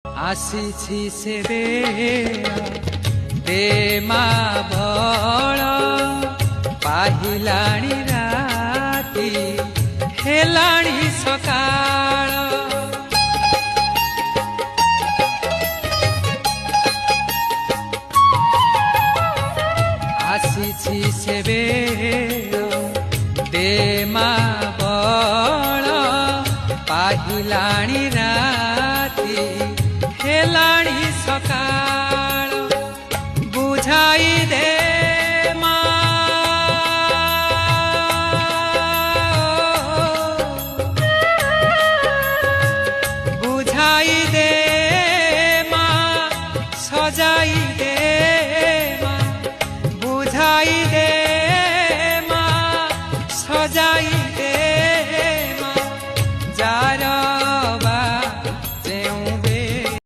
आसीछि से दे मा बळ पाहिलाणी राती हेलाणी सकाळ आसीछि से दे मा बळ पाहिलाणी राती हेलाणी सकाळ बुझाई दे।